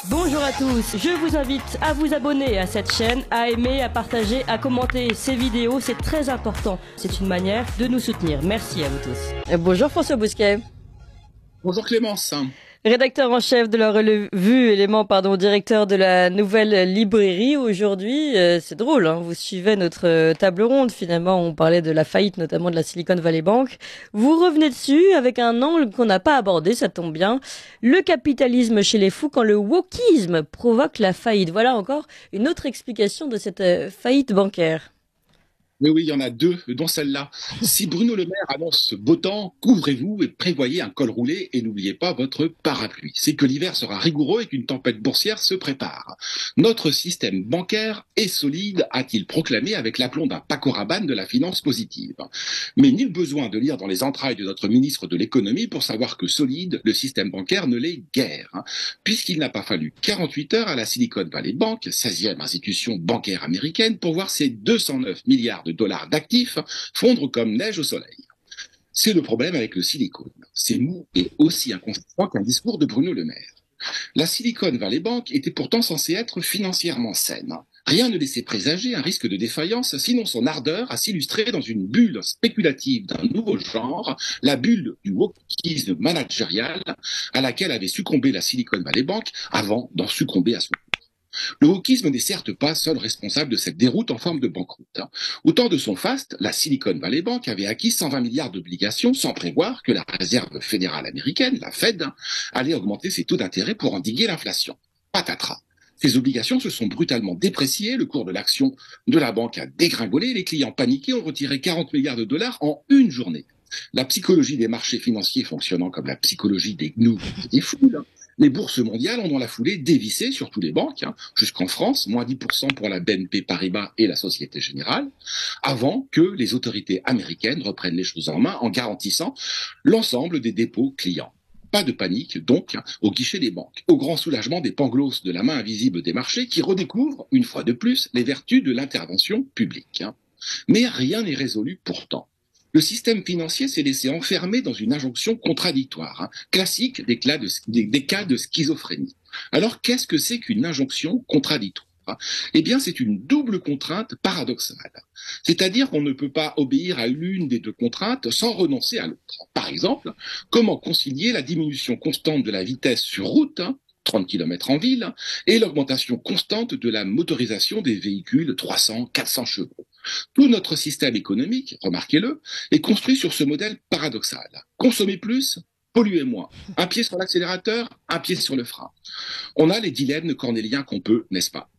Bonjour à tous, je vous invite à vous abonner à cette chaîne, à aimer, à partager, à commenter ces vidéos, c'est très important. C'est une manière de nous soutenir. Merci à vous tous. Et bonjour François Bousquet. Bonjour Clémence. Rédacteur en chef de la revue Éléments, directeur de la Nouvelle Librairie. Aujourd'hui, c'est drôle, hein, vous suivez notre table ronde. Finalement, on parlait de la faillite, notamment de la Silicon Valley Bank. Vous revenez dessus avec un angle qu'on n'a pas abordé, ça tombe bien. Le capitalisme chez les fous quand le wokisme provoque la faillite. Voilà encore une autre explication de cette faillite bancaire. Oui, il y en a deux, dont celle-là. Si Bruno Le Maire annonce beau temps, couvrez-vous et prévoyez un col roulé et n'oubliez pas votre parapluie. C'est que l'hiver sera rigoureux et qu'une tempête boursière se prépare. Notre système bancaire est solide, a-t-il proclamé avec l'aplomb d'un Paco Rabanne de la finance positive. Mais nul besoin de lire dans les entrailles de notre ministre de l'économie pour savoir que solide, le système bancaire ne l'est guère. Puisqu'il n'a pas fallu 48 heures à la Silicon Valley Bank, 16e institution bancaire américaine, pour voir ses 209 milliards de dollars d'actifs fondre comme neige au soleil. C'est le problème avec le silicone. C'est mou et aussi inconsistant qu'un discours de Bruno Le Maire. La Silicon Valley Bank était pourtant censée être financièrement saine. Rien ne laissait présager un risque de défaillance, sinon son ardeur à s'illustrer dans une bulle spéculative d'un nouveau genre, la bulle du wokisme managérial, à laquelle avait succombé la Silicon Valley Bank avant d'en succomber à son tour. Le wokisme n'est certes pas seul responsable de cette déroute en forme de banqueroute. Au temps de son faste, la Silicon Valley Bank avait acquis 120 milliards d'obligations sans prévoir que la Réserve fédérale américaine, la Fed, allait augmenter ses taux d'intérêt pour endiguer l'inflation. Patatras. Ces obligations se sont brutalement dépréciées, le cours de l'action de la banque a dégringolé, les clients paniqués ont retiré 40 milliards de dollars en une journée. La psychologie des marchés financiers fonctionnant comme la psychologie des gnous et des foules, les bourses mondiales ont dans la foulée dévissé sur tous les banques, jusqu'en France, moins 10% pour la BNP Paribas et la Société Générale, avant que les autorités américaines reprennent les choses en main en garantissant l'ensemble des dépôts clients. Pas de panique, donc, au guichet des banques, au grand soulagement des pangloss de la main invisible des marchés qui redécouvrent, une fois de plus, les vertus de l'intervention publique. Mais rien n'est résolu pourtant. Le système financier s'est laissé enfermer dans une injonction contradictoire, classique des cas de schizophrénie. Alors, qu'est-ce que c'est qu'une injonction contradictoire? Eh bien, c'est une double contrainte paradoxale. C'est-à-dire qu'on ne peut pas obéir à l'une des deux contraintes sans renoncer à l'autre. Par exemple, comment concilier la diminution constante de la vitesse sur route, 30 km en ville, et l'augmentation constante de la motorisation des véhicules 300, 400 chevaux. Tout notre système économique, remarquez-le, est construit sur ce modèle paradoxal. Consommer plus, polluer moins. Un pied sur l'accélérateur, un pied sur le frein. On a les dilemmes cornéliens qu'on peut, n'est-ce pas?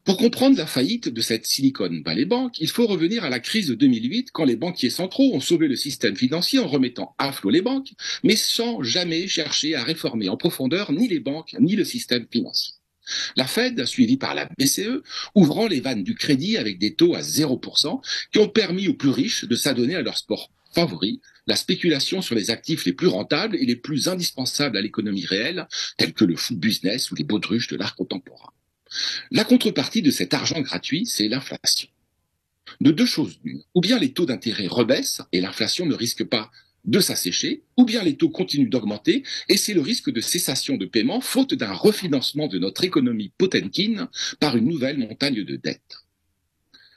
Pour comprendre la faillite de cette Silicon Valley Bank, il faut revenir à la crise de 2008 quand les banquiers centraux ont sauvé le système financier en remettant à flot les banques, mais sans jamais chercher à réformer en profondeur ni les banques ni le système financier. La Fed, suivie par la BCE, ouvrant les vannes du crédit avec des taux à 0%, qui ont permis aux plus riches de s'adonner à leur sport favori, la spéculation sur les actifs les plus rentables et les plus indispensables à l'économie réelle, tels que le food business ou les baudruches de l'art contemporain. La contrepartie de cet argent gratuit, c'est l'inflation. De deux choses l'une, ou bien les taux d'intérêt rebaissent et l'inflation ne risque pas de s'assécher, ou bien les taux continuent d'augmenter et c'est le risque de cessation de paiement faute d'un refinancement de notre économie Potemkin par une nouvelle montagne de dettes.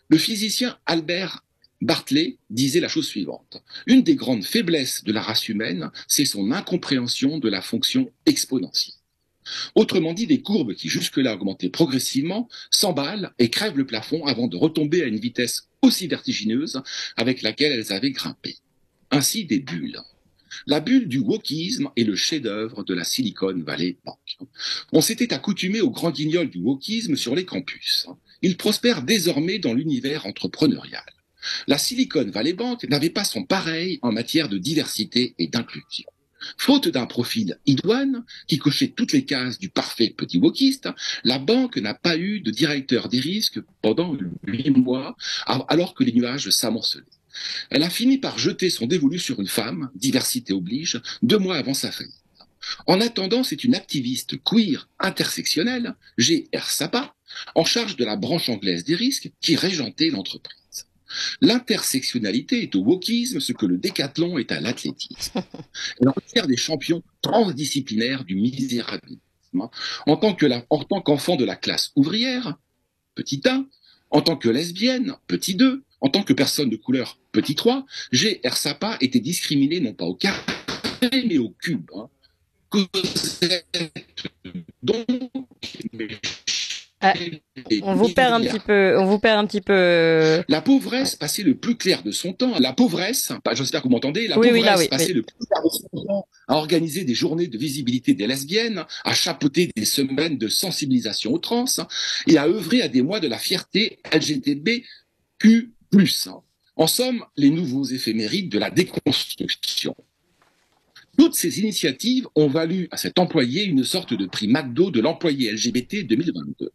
Le physicien Albert Bartlett disait la chose suivante. Une des grandes faiblesses de la race humaine, c'est son incompréhension de la fonction exponentielle. Autrement dit, des courbes qui jusque-là augmentaient progressivement s'emballent et crèvent le plafond avant de retomber à une vitesse aussi vertigineuse avec laquelle elles avaient grimpé. Ainsi des bulles. La bulle du wokisme est le chef-d'œuvre de la Silicon Valley Bank. On s'était accoutumé au grand guignol du wokisme sur les campus. Il prospère désormais dans l'univers entrepreneurial. La Silicon Valley Bank n'avait pas son pareil en matière de diversité et d'inclusion. Faute d'un profil idoine qui cochait toutes les cases du parfait petit wokiste, la banque n'a pas eu de directeur des risques pendant 8 mois alors que les nuages s'amoncelaient. Elle a fini par jeter son dévolu sur une femme, diversité oblige, 2 mois avant sa faillite. En attendant, c'est une activiste queer intersectionnelle, G.R. Sapa, en charge de la branche anglaise des risques, qui régentait l'entreprise. L'intersectionnalité est au wokisme ce que le décathlon est à l'athlétisme. Elle requiert des champions transdisciplinaires du misérabilisme. hein. En tant qu'enfant de la classe ouvrière, petit 1, en tant que lesbienne, petit 2, en tant que personne de couleur, petit 3, j'ai, Ersapa, été discriminé non pas au carré, mais au cube. Hein. Donc, Ah, on vous perd un petit peu. On vous perd un petit peu. La pauvresse passait le plus clair de son temps. La pauvresse, j'espère que vous m'entendez, la Oui, pauvresse là, oui, passait le plus clair de son temps à organiser des journées de visibilité des lesbiennes, à chapeauter des semaines de sensibilisation aux trans et à œuvrer à des mois de la fierté LGTBQ+. En somme, les nouveaux éphémérides de la déconstruction. Toutes ces initiatives ont valu à cet employé une sorte de prix McDo de l'employé LGBT 2022.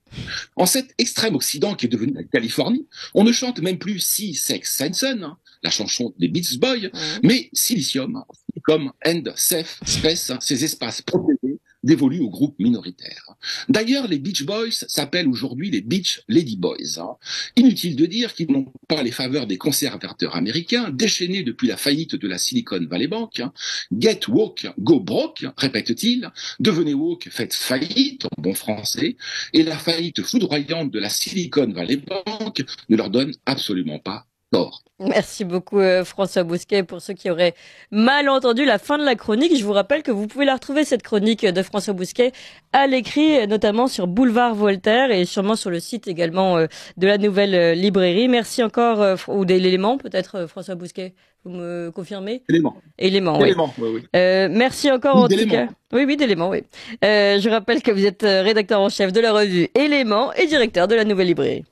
En cet extrême occident qui est devenu la Californie, on ne chante même plus Si Sex Sensen, hein, la chanson des Beach Boys, mais Silicium, comme End Safe Space, ces espaces protégés dévolus aux groupes minoritaires. D'ailleurs, les Beach Boys s'appellent aujourd'hui les Beach Lady Boys. Hein. Inutile de dire qu'ils n'ont pas les faveurs des conservateurs américains, déchaînés depuis la faillite de la Silicon Valley Bank. Hein. Get woke, go broke, répète-t-il. Devenez woke, faites faillite, en bon français. Et la faillite foudroyante de la Silicon Valley Bank ne leur donne absolument pas tort. Merci beaucoup François Bousquet. Pour ceux qui auraient mal entendu la fin de la chronique, je vous rappelle que vous pouvez la retrouver, cette chronique de François Bousquet, à l'écrit, notamment sur Boulevard Voltaire et sûrement sur le site également de la Nouvelle Librairie. Merci encore, ou de l'Élément peut-être, François Bousquet, vous me confirmez? Élément, oui. Élément, oui. Merci encore en tout cas. Oui, d'Élément, oui. Je rappelle que vous êtes rédacteur en chef de la revue Élément et directeur de la Nouvelle Librairie.